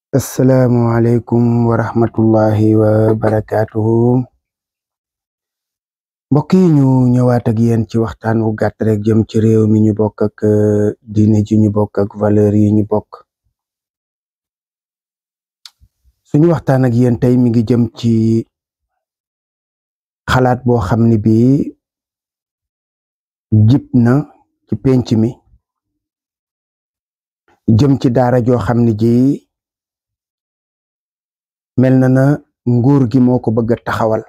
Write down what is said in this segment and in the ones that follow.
Assalamualaikum warahmatullahi wabarakatuh. Mbokk yi ñu ñëwaat ak yeen ci waxtaan wu gàtt rek jëm ci réew mi ñu bokk ak diine ji ñu bokk ak valeur yi ñu bokk. Suñu waxtaan ak yeen tey mi ngi jëm ci xalaat boo xam ni bii jib na ci penc mi jëm ci daara joo xam ni ji mel na nguur gi moo ko bëgg a taxawal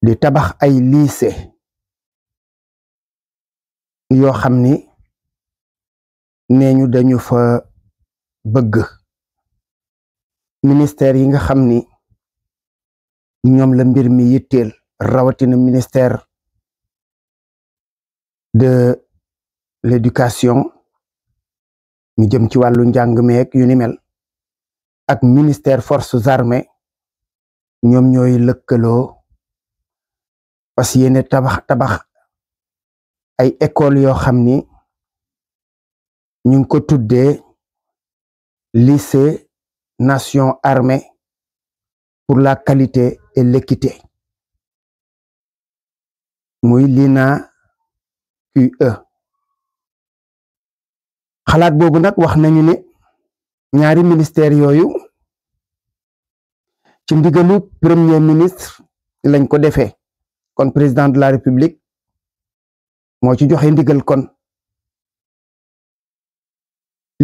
di tabax ay lycée yoo xam ni neñu dañu fa bëgg ministère yi nga xam ni ñoom la mbir mi yitteel rawatina ministère de l'éducation ñu jëm ci wàllu njàng meek yu ni mel ak ministère forces armées ñoom ñooy lëkkaloo parce que yéene tabax ay école yoo xam ni ñu ngi ko tuddee lycée nation armée pour la qualité et l'équité muy LINA-QE. xalaat boobu nag wax nañu ne ñaari ministère yooyu ci ndigalu premier ministre lañ ko defee kon président de la république moo ci joxe ndigal kon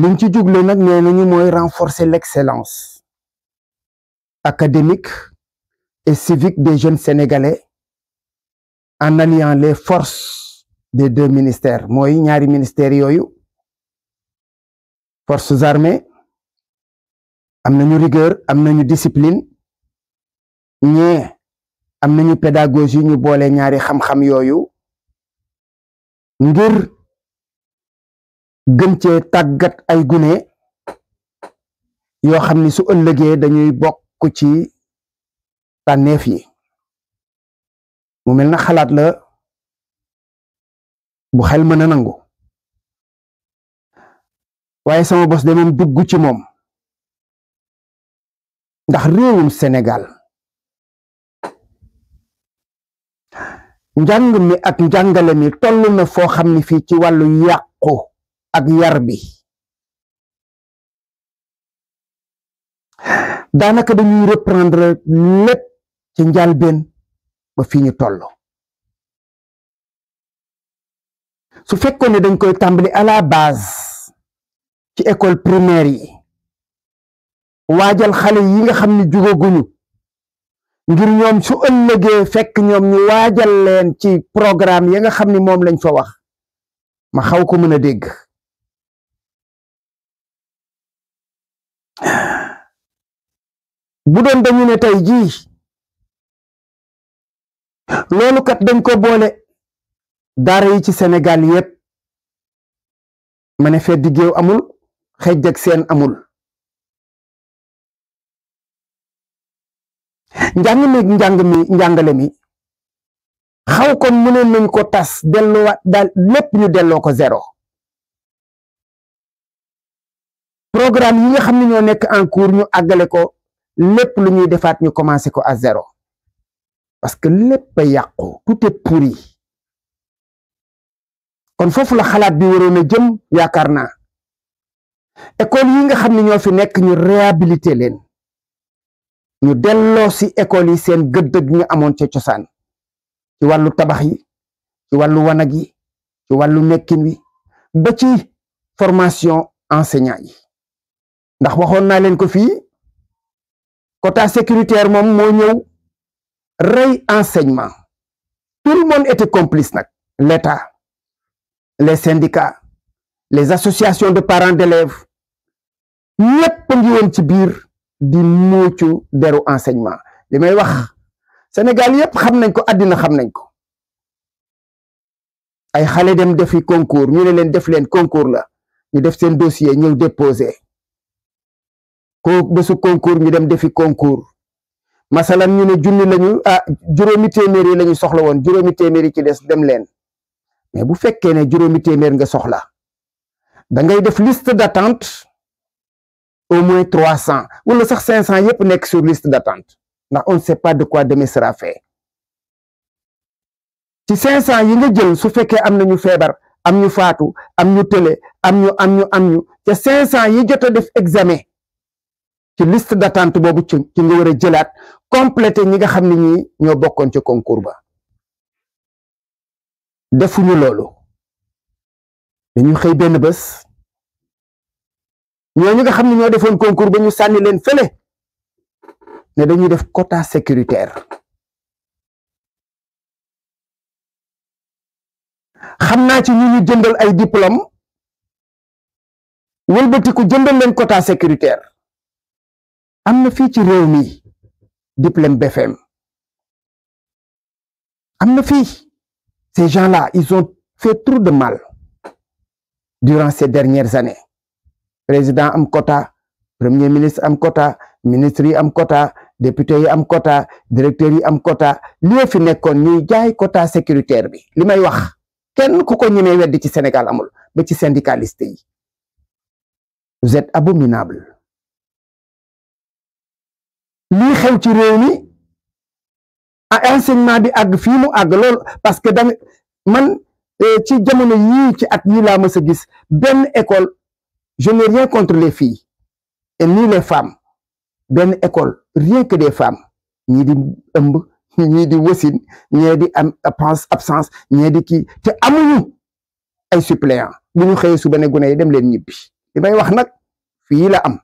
liñ ci jugle nag nee nañu mooy renforcer l'excellence académique et civique des jeunes sénégalais en alliant les forces des deux ministères mooy ñaari ministères yooyu. Forces armées am nañu rigueur am nañu discipline ñee am nañu pédagogie ñu boole ñaari xam-xam yooyu ngir gën cee tàggat ay gune yoo xam ni su ëllëgee dañuy bokk ci tànneef yi mu mel na xalaat la bu xel mën a nangu. waaye sama bos de moom dugg ci moom ndax réewum Sénégal njàng mi ak njàngale mi toll na foo xam ni fii ci wàllu yàqu ak yar bi daanaka dañuy reprendre lépp ci njàlbeen ba fii ñu toll su fekkoon ne dañ koy tàmbali à la base ci école primaire yi waajal xale yi nga xam ni jugaguñu ngir ñoom su ëllëgee fekk ñoom ñu waajal leen ci programme ya nga xam ni moom lañ fa wax ma xaw ko mën a dégg bu doon dañu ne tey jii loolu kat dañ ko boole daara yi ci Sénégal yépp ma ne feddi géew amul xejj ak seen amul njàngale mi xaw kon mënoon nañ ko tas delloowaat daal lépp ñu delloo ko zéro programme yi nga xam ne ñoo nekk en cours ñu àggale ko lépp lu ñuy defaat ñu commencé ko à zéro parce que lépp a yàqu tout est pourri kon foofu la xalaat bi waroon a jëm yaakaar naa école yi nga xam ne ñoo fi nekk ñu réhabilité leen ñu delloo si école yi seen gëdd gi nga amoon ca cosaan ci wàllu tabax yi ci wàllu wanag yi ci wàllu nekkin wi ba ci formation enseignant yi ndax waxoon naa leen ko fii quota sécuritaire moom moo ñëw rey enseignement tout le monde était complice nag l'État les syndicats les associations de parents d'élèves ñépp ngi woon ci biir di muucu deru enseignement li may wax Sénégal yépp xam nañ ko àddina xam nañ ko ay xale dem defi concours ñu ne leen def leen concours la ñu def seen dossier ñëw déposé ko bésu concours ñu dem defi concours masalan ñu ne junni lañu juróomi téeméeri lañu soxla woon juróomi téeméeri ci des dem leen mais bu fekkee ne juróomi téeméer nga soxla da ngay def liste d'attente au moins 300 wala sax 500 yépp nekk sur liste d'attente ndax on ne sait pas de quoi demain sera fait ci 500 yi nga jël su fekkee am na ñu feebar am ñu faatu am ñu tële am ñu ca 500 yi jot a def examen ci liste d'attente boobu ci nga war a jëlaat complété ñi nga xam ne ñi ñoo bokkoon ci concours ba defuñu loolu dañu xëy benn bés ñooñu nga xam ne ñoo defoon concours ba ñu sànni leen fële ne dañuy def quota sécuritaire xam naa ci ñu jëndal ay diplôme wëlbatiku jëndal leen quota sécuritaire am na fii ci réew mi diplôme BFM am na fii ces gens-là ils ont fait trop de mal durant ces dernières années président am quota premier ministre am quota ministre yi am quota député yi am quota directeur yi am quota li fi nekkoon ñuy jaay quota sécuritaire bi li may wax kenn ku ko ñemee weddi ci Sénégal amul ba ci syndicaliste yi vous êtes abominable lii xew ci réew mi a enseignement bi àgg fii mu àgg loolu parce que da man ci jamono yii ci at yii laa mës a gis benn école je n'ai rien contre les filles et ni les femmes benn école rien que des femmes ñii di ëmb ñii di wasin ñii di am absence ñii di kii te amuñu ay suppléant bu ñu xëyee suba ne gune yi dem leen ñibbi li may wax nag fii la am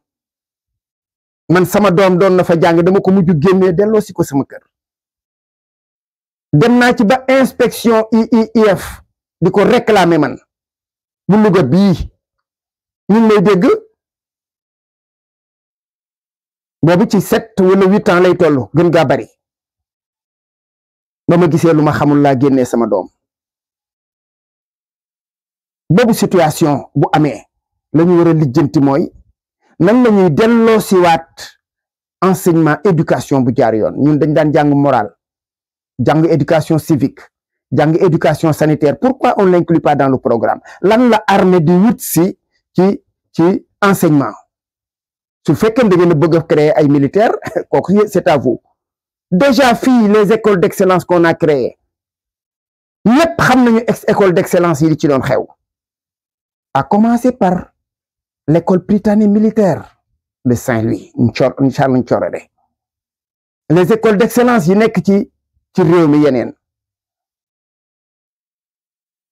man sama doom doon na fa jàng dama ko mujj génnee delloo si ko sama kër dem naa ci ba inspection IIF di ko réclamer man bu Louga bii ñu ngi lay dégg boobu ci 7 wala 8 ans lay toll gën gaa bari ba ma gisee lu ma xamul laa génnee sama doom boobu situation bu amee la ñu war a lijjanti mooy nan la ñuy delloo siwaat enseignement éducation bu jaar yoon ñun dañ daan jàng moral jàng éducation civique jàng éducation sanitaire pourquoi on l'inclut pas dans le programme lan la armée di wut si ci enseignement su fekkee da ngeen a bëgg a créer ay militaires kooku c'est à vous déjà fii les écoles d'excellence qu'on a créées ñëpp xam nañu école d'excellence yi di ci doon xew à commencer par l'école Prytanée militaire de Saint-Louis Charles Nthioréré les écoles d'excellence yi nekk ci réew mi yeneen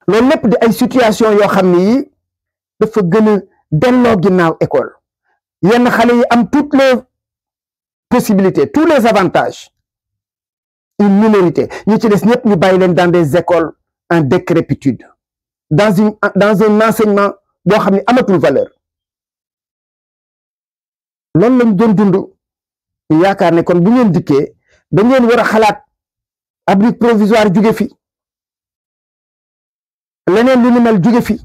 loolu lépp di ay situation yoo xam ne yi dafa gën a delloo ginnaaw école yenn xale yi am toutes les possibilités tous les avantages une minorité ñi ci des ñëpp ñu bàyyi leen dans des écoles en décrépitude dans un enseignement boo xam ne amatul valeur loolu lañ doon dund ñu yaakaar ne kon bu ngeen dikkee da ngeen war a xalaat abri provisoire jóge fi leneen lu ni mel jóge fi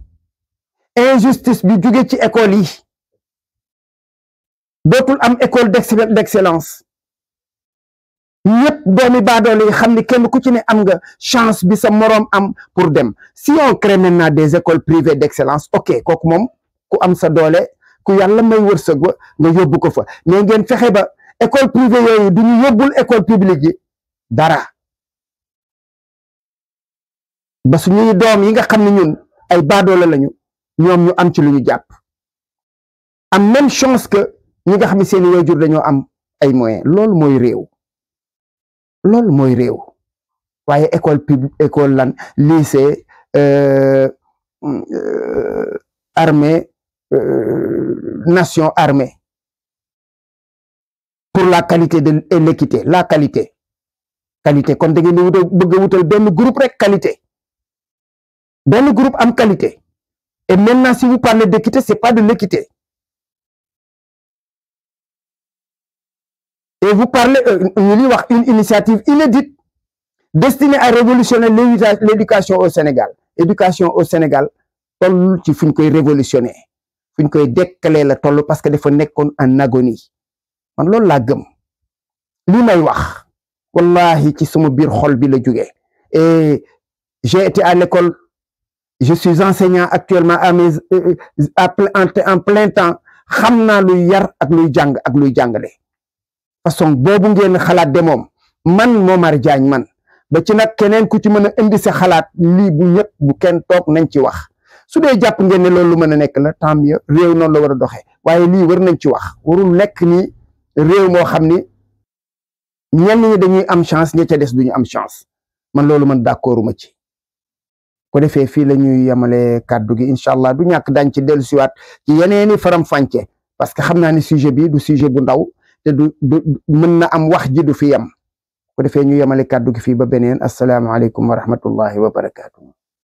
injustice bi jóge ci école yi dootul am école d'excellence ñëpp doomi baadoole yi xam ni kenn ku ci ne am nga chance bi sa moroom am pour dem si on crée maintenant des écoles privées d'excellence ok kooku moom ku am sa doole ku yàlla may wërsëg wa nga yóbbu ko fa mais ngeen fexe ba école privée yooyu du ñu yóbbul école publique yi dara ba suñuy doom yi nga xam ne ñun ay baadoole lañu ñoom ñu am ci lu ñu jàpp am même chance que ñi nga xam ne seeni waajur dañoo am ay moyens loolu mooy réew waaye école publique école lan lycée armée nation armée pour la qualité et l'équité la qualité kon da ngeen di bëgg a wutal benn groupe rek qualité benn groupe am qualité et maintenant si vous parlez d'équité c'est pas de l'équité et vous parlez ñu li wax une initiative inédite destinée à révolutionner l'éducation au Sénégal toll ci fu ñu koy révolutionner fu ñu koy dekkalee la toll parce que dafa nekkoon en agonie man loolu laa gëm li may wax wallahi ci suma biir xol bi la jógee et j'ai été à l'école je suis enseignant actuellement en plein temps xam naa luy yar ak luy jàng ak luy jàngale façon boobu ngeen xalaat de moom man Momar Diagne man ba ci nag keneen ku ci mën a indi sa xalaat lii bu ñëpp bu kenn toog nañ ci wax su dee jàpp ngeen ne loolu lu mën a nekk la tant mieux réew noonu la war a doxee waaye lii war nañ ci wax warul nekk ni réew moo xam ni ñenn ñi dañuy am chance ña ca des duñu am chance man loolu man d'accorduma ci ko defee fii la ñuy yemale kàddu gi incha allah du ñàkk dañ ci dellusiwaat ci yeneeni faram-fàcce parce que xam naa ni sujet bi du sujet bu ndaw te du mën na am wax ji du fi yem ko defee ñu yemale kàddu gi fii ba beneen asalaamaaleykum wa rahmatullahi wa barakaatu.